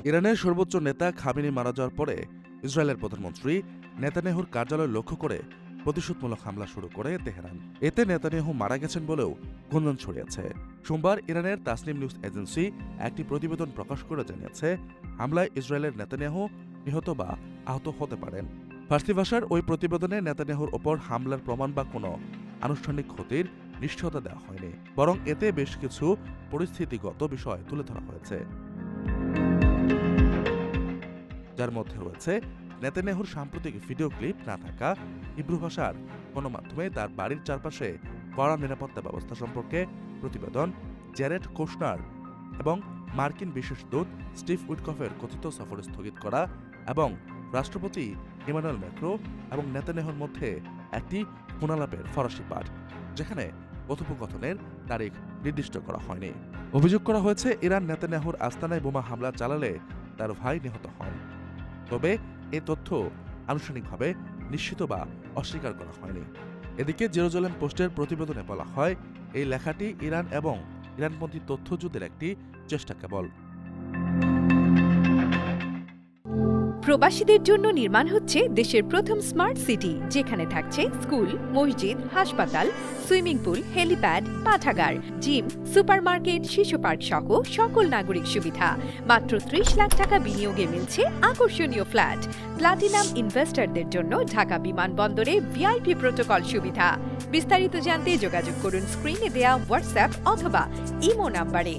ইরানের সর্বোচ্চ নেতা খামেনি মারা যাওয়ার পরে ইসরায়েলের প্রধানমন্ত্রী নেতানিয়াহুর কার্যালয় লক্ষ্য করে প্রতিশোধমূলক হামলা শুরু করে তেহরান। এতে নেতানিয়াহু মারা গেছেন বলেও গুঞ্জন ছড়িয়েছে। সোমবার ইরানের তাসনিম নিউজ এজেন্সি একটি প্রতিবেদন প্রকাশ করে জানিয়েছে, হামলায় ইসরায়েলের নেতানিয়াহু নিহত বা আহত হতে পারেন। ফার্সি ভাষার ওই প্রতিবেদনে নেতানিয়াহুর ওপর হামলার প্রমাণ বা কোনো আনুষ্ঠানিক ক্ষতির নিশ্চয়তা দেওয়া হয়নি, বরং এতে বেশ কিছু পরিস্থিতিগত বিষয় তুলে ধরা হয়েছে, যার মধ্যে রয়েছে নেতানিয়াহুর সাম্প্রতিক ভিডিও ক্লিপ না থাকা, হিব্রু ভাষার গণমাধ্যমে তার বাড়ির চারপাশে কড়া নিরাপত্তা ব্যবস্থা সম্পর্কে প্রতিবেদন, জ্যারেড কোশনার এবং মার্কিন বিশেষ দূত স্টিভ উইটকফের কথিত সফর স্থগিত করা এবং রাষ্ট্রপতি ইমানুয়েল ম্যাক্রো এবং নেতানিয়াহুর মধ্যে একটি ফোনালাপের ফরাসি পাঠ, যেখানে কথোপকথনের তারিখ নির্দিষ্ট করা হয়নি। অভিযোগ করা হয়েছে, ইরান নেতানিয়াহুর আস্তানায় বোমা হামলা চালালে তার ভাই নিহত হন, তবে এ তথ্য আনুষ্ঠানিকভাবে নিশ্চিত বা অস্বীকার করা হয়নি। এদিকে জেরুজালেম পোস্টের প্রতিবেদনে বলা হয়, এই লেখাটি ইরান এবং ইরানপন্থী তথ্যযুদ্ধের একটি চেষ্টা কেবল। প্রবাসীদের জন্য নির্মাণ হচ্ছে দেশের প্রথম স্মার্ট সিটি, যেখানে থাকছে স্কুল, মসজিদ, হাসপাতাল, সুইমিং পুল, হেলিপ্যাড, পাঠাগার, জিম, সুপারমার্কেট, শিশু পার্ক সহ সকল নাগরিক সুবিধা। মাত্র ৩০ লাখ টাকা বিনিয়োগে মিলছে আকর্ষণীয় ফ্ল্যাট। প্লাটিনাম ইনভেস্টরদের জন্য ঢাকা বিমানবন্দরে ভিআইপি প্রোটোকল সুবিধা। বিস্তারিত জানতে যোগাযোগ করুন স্ক্রিনে দেয়া হোয়াটসঅ্যাপ অথবা ইমো নাম্বারে।